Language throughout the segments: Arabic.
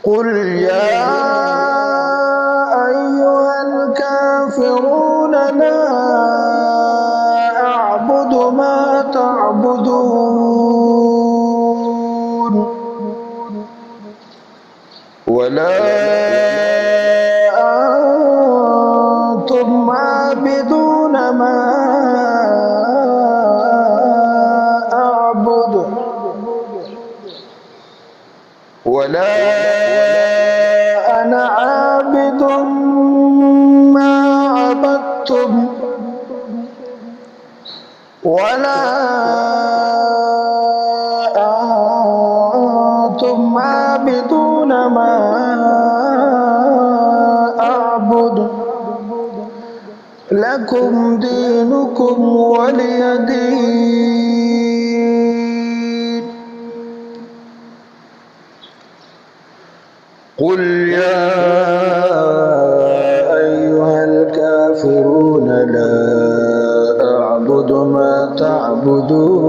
قل يا أيها الكافرون لا أعبد ما تعبدون ولا أنتم عابدون ما أعبد ولا أنا عابد ما عبدتم ولا أنتم عابدون ما أعبد لكم دينكم ولي دين. قل يا أيها الكافرون لا أعبد ما تعبدون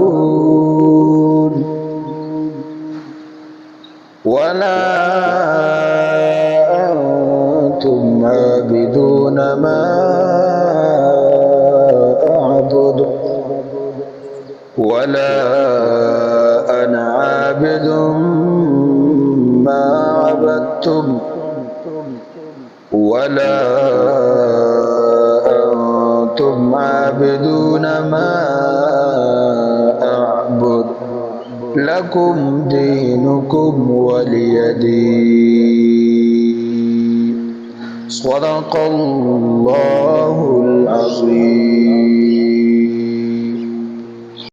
ولا أنتم عابدون ما أعبد ولا أنا عابد ما عبدتم ولا أنتم عابدون ما أعبد لكم دينكم ولي دين. صدق الله العظيم.